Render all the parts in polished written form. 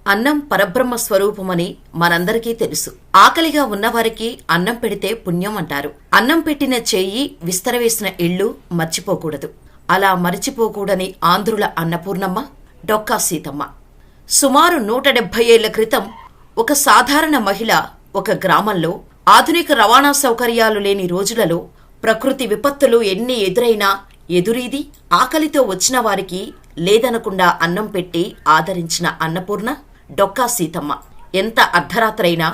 అన్నం పరబ్రహ్మ స్వరూపమని మనందరికీ తెలుసు. ఆకలిగా ఉన్నవారికి అన్నం పెడితే పుణ్యం అంటారు. అన్నం పెట్టిన చేయి విస్తరవేసిన ఇళ్లు మర్చిపోకూడదు. అలా మరిచిపోకూడని ఆంధ్రుల అన్నపూర్ణమ్మ డొక్కా సీతమ్మ. సుమారు 170 ఏళ్ల క్రితం ఒక సాధారణ మహిళ ఒక గ్రామంలో ఆధునిక రవాణా సౌకర్యాలు లేని రోజులలో ప్రకృతి విపత్తులు ఎన్ని ఎదురైనా ఎదురీది ఆకలితో వచ్చిన వారికి లేదనకుండా అన్నం పెట్టి ఆదరించిన అన్నపూర్ణ డొక్కా సీతమ్మ. ఎంత అర్ధరాత్రైనా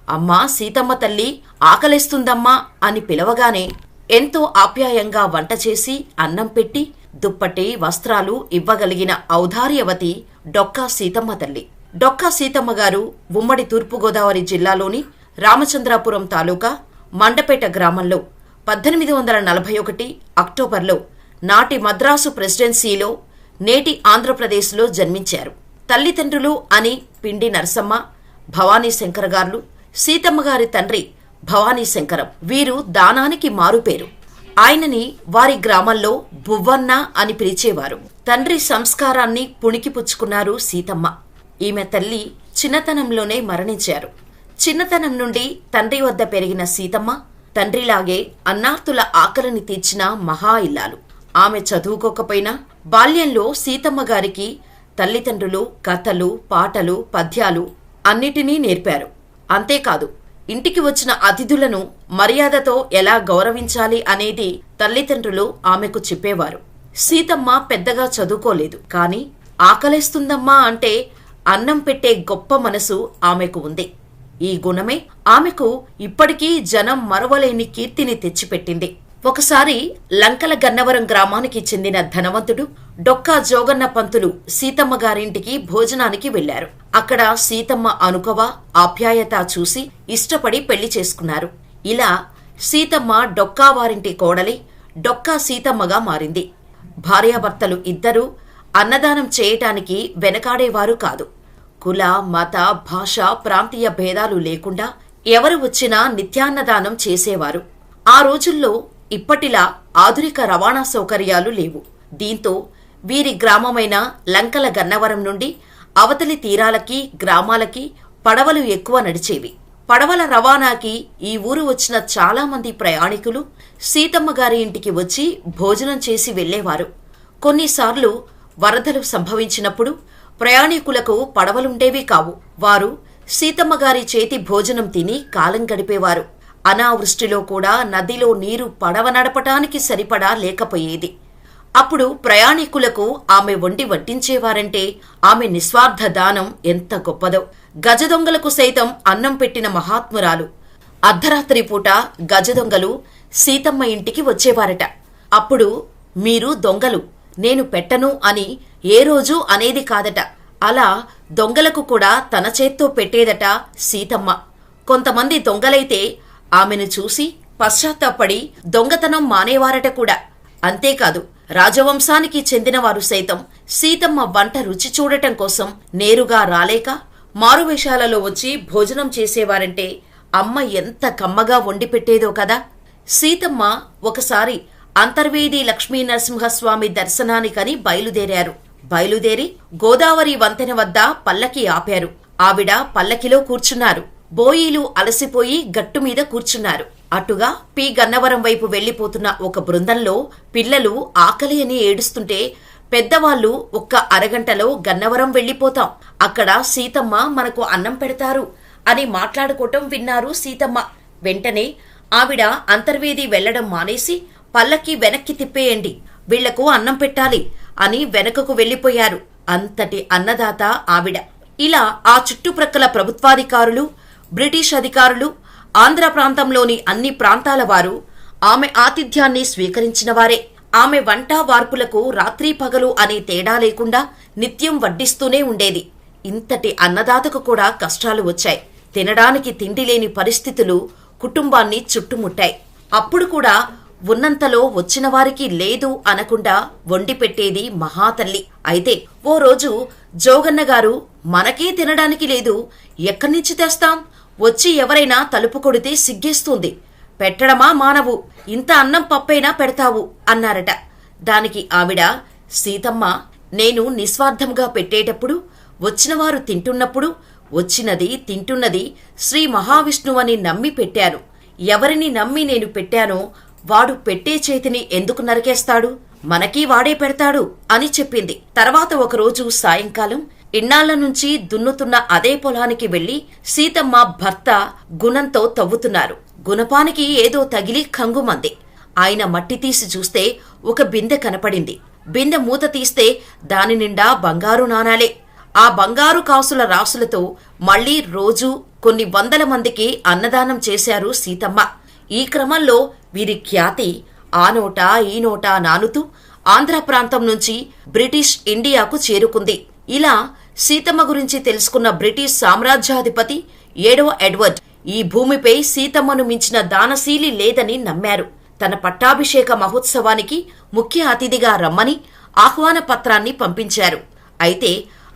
అమ్మా సీతమ్మ తల్లి ఆకలిస్తుందమ్మా అని పిలవగానే ఎంతో ఆప్యాయంగా వంట చేసి అన్నం పెట్టి దుప్పటి వస్త్రాలు ఇవ్వగలిగిన ఔదార్యవతి డొక్కా సీతమ్మ తల్లి. డొక్కా సీతమ్మ గారు ఉమ్మడి తూర్పుగోదావరి జిల్లాలోని రామచంద్రాపురం తాలూకా మండపేట గ్రామంలో 1841 అక్టోబర్లో నాటి మద్రాసు ప్రెసిడెన్సీలో నేటి ఆంధ్రప్రదేశ్లో జన్మించారు. తల్లిదండ్రులు అని పిండి నరసమ్మ, భవానీ శంకర గారు, సీతమ్మగారి తండ్రి భవానీ శంకరం. వీరు దానానికి మారుపేరు. ఆయనని వారి గ్రామంలో బువ్వన్న అని పిలిచేవారు. తండ్రి సంస్కారాన్ని పుణికిపుచ్చుకున్నారు సీతమ్మ. ఈమె తల్లి చిన్నతనంలోనే మరణించారు. చిన్నతనం నుండి తండ్రి వద్ద పెరిగిన సీతమ్మ తండ్రిలాగే అన్నార్తుల ఆకలిని తీర్చిన మహా ఇల్లాలు. ఆమె చదువుకోకపోయినా బాల్యంలో సీతమ్మ గారికి తల్లిదండ్రులు కథలు, పాటలు, పద్యాలు అన్నిటినీ నేర్పారు. అంతేకాదు ఇంటికి వచ్చిన అతిథులను మర్యాదతో ఎలా గౌరవించాలి అనేది తల్లిదండ్రులు ఆమెకు చెప్పేవారు. సీతమ్మ పెద్దగా చదువుకోలేదు, కాని ఆకలేస్తుందమ్మా అంటే అన్నం పెట్టే గొప్ప మనసు ఆమెకు ఉంది. ఈ గుణమే ఆమెకు ఇప్పటికీ జనం మరవలేని కీర్తిని తెచ్చిపెట్టింది. ఒకసారి లంకల గన్నవరం గ్రామానికి చెందిన ధనవంతుడు డొక్కా జోగన్న పంతులు సీతమ్మ గారింటికి భోజనానికి వెళ్లారు. అక్కడ సీతమ్మ అనుకవ, ఆప్యాయత చూసి ఇష్టపడి పెళ్లి చేసుకున్నారు. ఇలా సీతమ్మ డొక్కా వారింటి కోడలి డొక్కా సీతమ్మగా మారింది. భార్యాభర్తలు ఇద్దరూ అన్నదానం చేయటానికి వెనకాడేవారు కాదు. కుల, మత, భాష, ప్రాంతీయ భేదాలు లేకుండా ఎవరు వచ్చినా నిత్యాన్నదానం చేసేవారు. ఆ రోజుల్లో ఇప్పటిలా ఆధునిక రవాణా సౌకర్యాలు లేవు. దీంతో వీరి గ్రామమైన లంకల గన్నవరం నుండి అవతలి తీరాలకి, గ్రామాలకి పడవలు ఎక్కువ నడిచేవి. పడవల రవాణాకి ఈ ఊరు వచ్చిన చాలా మంది ప్రయాణికులు సీతమ్మ గారి ఇంటికి వచ్చి భోజనం చేసి వెళ్లేవారు. కొన్నిసార్లు వరదలు సంభవించినప్పుడు ప్రయాణికులకు పడవలుండేవి కావు. వారు సీతమ్మ గారి చేతి భోజనం తిని కాలం గడిపేవారు. అనావృష్టిలో కూడా నదిలో నీరు పడవ నడపటానికి సరిపడా లేకపోయేది. అప్పుడు ప్రయాణికులకు ఆమె వండి వడ్డించేవారంటే ఆమె నిస్వార్థ దానం ఎంత గొప్పదో. గజదొంగలకు సైతం అన్నం పెట్టిన మహాత్మురాలు. అర్ధరాత్రి పూట గజదొంగలు సీతమ్మ ఇంటికి వచ్చేవారట. అప్పుడు మీరు దొంగలు, నేను పెట్టను అని ఏ రోజు అనేది కాదట. అలా దొంగలకు కూడా తన చేత్తో పెట్టేదట సీతమ్మ. కొంతమంది దొంగలైతే ఆమెను చూసి పశ్చాత్తాపడి దొంగతనం మానేవారట కూడా. అంతేకాదు రాజవంశానికి చెందినవారు సైతం సీతమ్మ వంట రుచి చూడటం కోసం నేరుగా రాలేక మారువేషాలలో వచ్చి భోజనం చేసేవారంటే అమ్మ ఎంత కమ్మగా వండి పెట్టేదో కదా. సీతమ్మ ఒకసారి అంతర్వేది లక్ష్మీ నరసింహస్వామి దర్శనానికని బయలుదేరి గోదావరి వంతెన వద్ద పల్లకి ఆపారు. ఆవిడ పల్లకిలో కూర్చున్నారు. బోయీలు అలసిపోయి గట్టుమీద కూర్చున్నారు. అటుగా పి గన్నవరం వైపు వెళ్లిపోతున్న ఒక బృందంలో పిల్లలు ఆకలి అని ఏడుస్తుంటే పెద్దవాళ్లు ఒక్క అరగంటలో గన్నవరం వెళ్లిపోతాం, అక్కడ సీతమ్మ మనకు అన్నం పెడతారు అని మాట్లాడుకోవటం విన్నారు సీతమ్మ. వెంటనే ఆవిడ అంతర్వేది వెళ్లడం మానేసి పల్లకి వెనక్కి తిప్పేయండి, వీళ్లకు అన్నం పెట్టాలి అని వెనకకు వెళ్లిపోయారు. అంతటి అన్నదాత ఆవిడ. ఇలా ఆ చుట్టుప్రక్కల ప్రభుత్వాధికారులు, బ్రిటిష్ అధికారులు, ఆంధ్ర ప్రాంతంలోని అన్ని ప్రాంతాల వారు ఆమె ఆతిథ్యాన్ని స్వీకరించినవారే. ఆమె వంట వార్పులకు రాత్రి పగలు అనే తేడా లేకుండా నిత్యం వడ్డిస్తూనే ఉండేది. ఇంతటి అన్నదాతకు కూడా కష్టాలు వచ్చాయి. తినడానికి తిండి లేని పరిస్థితులు కుటుంబాన్ని చుట్టుముట్టాయి. అప్పుడు కూడా ఉన్నంతలో వచ్చిన వారికి లేదు అనకుండా వండి పెట్టేది మహాతల్లి. అయితే ఓ రోజు జోగన్న గారు మనకే తినడానికి లేదు, ఎక్కడి నుంచి తెస్తాం, వచ్చి ఎవరైనా తలుపు కొడితే సిగ్గేస్తుంది, పెట్టడమా మానవు, ఇంత అన్నం పప్పైనా పెడతావు అన్నారట. దానికి ఆవిడ, సీతమ్మ నేను నిస్వార్థంగా పెట్టేటప్పుడు వచ్చినవారు తింటున్నప్పుడు వచ్చినది తింటున్నది శ్రీ మహావిష్ణువని నమ్మి పెట్టాను. ఎవరిని నమ్మి నేను పెట్టానో వాడు పెట్టే చేతిని ఎందుకు నరికేస్తాడు? మనకీ వాడే పెడతాడు అని చెప్పింది. తర్వాత ఒకరోజు సాయంకాలం ఇన్నాళ్ల నుంచి దున్నుతున్న అదే పొలానికి వెళ్లి సీతమ్మ భర్త గుణంతో తవ్వుతున్నారు. గుణపానికి ఏదో తగిలి ఖంగుమంది. ఆయన మట్టి తీసి చూస్తే ఒక బిందె కనపడింది. బిందె మూత తీస్తే దాని నిండా బంగారు నాణాలే. ఆ బంగారు కాసుల రాసులతో మళ్లీ రోజూ కొన్ని వందల మందికి అన్నదానం చేశారు సీతమ్మ. ఈ క్రమంలో వీరి ఖ్యాతి ఆ నోట ఈ నోట నానుతూ ఆంధ్ర ప్రాంతం నుంచి బ్రిటిష్ ఇండియాకు చేరుకుంది. ఇలా సీతమ్మ గురించి తెలుసుకున్న బ్రిటిష్ సామ్రాజ్యాధిపతి 7వ ఎడ్వర్డ్ ఈ భూమిపై సీతమ్మను మించిన దానశీలి లేదని నమ్మారు. తన పట్టాభిషేక మహోత్సవానికి ముఖ్య అతిథిగా రమ్మని ఆహ్వాన పత్రాన్ని పంపించారు. అయితే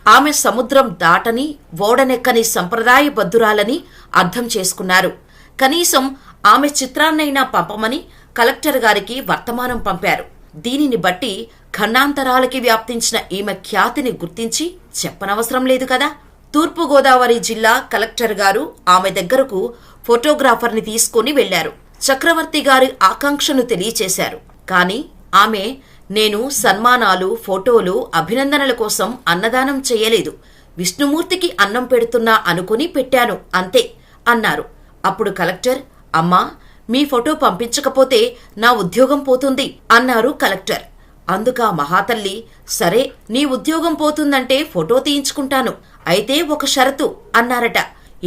ఆమె సముద్రం దాటని ఓడనెక్కని సంప్రదాయబద్ధురాలని అర్థం చేసుకున్నారు. కనీసం ఆమె చిత్రాన్నైనా పంపమని కలెక్టర్ గారికి వర్తమానం పంపారు. దీనిని బట్టి ఖండాంతరాలకి వ్యాప్తించిన ఈమె ఖ్యాతిని గుర్తించి చెప్పనవసరం లేదు కదా. తూర్పుగోదావరి జిల్లా కలెక్టర్ గారు ఆమె దగ్గరకు ఫోటోగ్రాఫర్ని తీసుకుని వెళ్లారు. చక్రవర్తి గారి ఆకాంక్షను తెలియచేశారు. కాని ఆమె నేను సన్మానాలు, ఫోటోలు, అభినందనల కోసం అన్నదానం చెయ్యలేదు. విష్ణుమూర్తికి అన్నం పెడుతున్నా అనుకుని పెట్టాను అంతే అన్నారు. అప్పుడు కలెక్టర్, అమ్మా, మీ ఫోటో పంపించకపోతే నా ఉద్యోగం పోతుంది అన్నారు కలెక్టర్. అందుకా మహాతల్లి, సరే నీ ఉద్యోగం పోతుందంటే ఫోటో తీయించుకుంటాను, అయితే ఒక షరతు అన్నారట.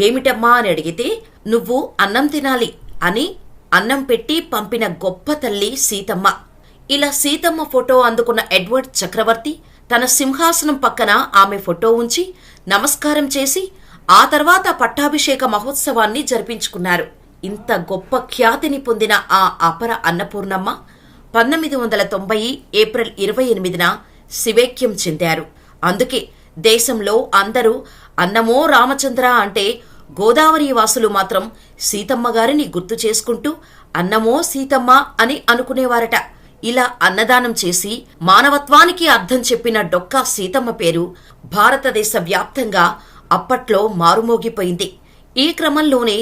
ఏమిటమ్మా అని అడిగితే, నువ్వు అన్నం తినాలి అని అన్నం పెట్టి పంపిన గొప్ప తల్లి సీతమ్మ. ఇలా సీతమ్మ ఫోటో అందుకున్న ఎడ్వర్డ్ చక్రవర్తి తన సింహాసనం పక్కన ఆమె ఫోటో ఉంచి నమస్కారం చేసి ఆ తర్వాత పట్టాభిషేక మహోత్సవాన్ని జరిపించుకున్నారు. ఇంత గొప్ప ఖ్యాతిని పొందిన ఆ అపర అన్నపూర్ణమ్మ 1990 ఏప్రిల్ 28న శివేక్యం చెందారు. అందుకే దేశంలో అందరూ అన్నమో రామచంద్ర అంటే గోదావరి వాసులు మాత్రం సీతమ్మ గారిని గుర్తు చేసుకుంటూ అన్నమో సీతమ్మ అని అనుకునేవారట. ఇలా అన్నదానం చేసి మానవత్వానికి అర్థం చెప్పిన డొక్కా సీతమ్మ పేరు భారతదేశ వ్యాప్తంగా అప్పట్లో మారుమోగిపోయింది. ఈ క్రమంలోనే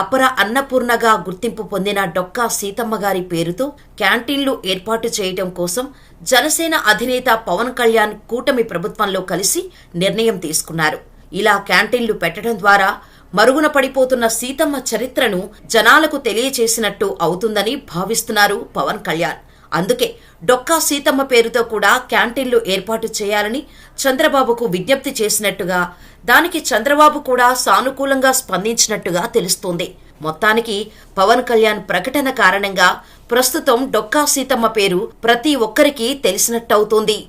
అపర అన్నపూర్ణగా గుర్తింపు పొందిన డొక్కా సీతమ్మ గారి పేరుతో క్యాంటీన్లు ఏర్పాటు చేయటం కోసం జనసేన అధినేత పవన్ కళ్యాణ్ కూటమి ప్రభుత్వంలో కలిసి నిర్ణయం తీసుకున్నారు. ఇలా క్యాంటీన్లు పెట్టడం ద్వారా మరుగున పడిపోతున్న సీతమ్మ చరిత్రను జనాలకు తెలియచేసినట్టు అవుతుందని భావిస్తున్నారు పవన్ కళ్యాణ్. అందుకే డొక్కా సీతమ్మ పేరుతో కూడా క్యాంటీన్లు ఏర్పాటు చేయాలని చంద్రబాబుకు విజ్ఞప్తి చేసినట్టుగా, దానికి చంద్రబాబు కూడా సానుకూలంగా స్పందించినట్టుగా తెలుస్తోంది. మొత్తానికి పవన్ కళ్యాణ్ ప్రకటన కారణంగా ప్రస్తుతం డొక్కా సీతమ్మ పేరు ప్రతి ఒక్కరికి తెలిసినట్టవుతోంది.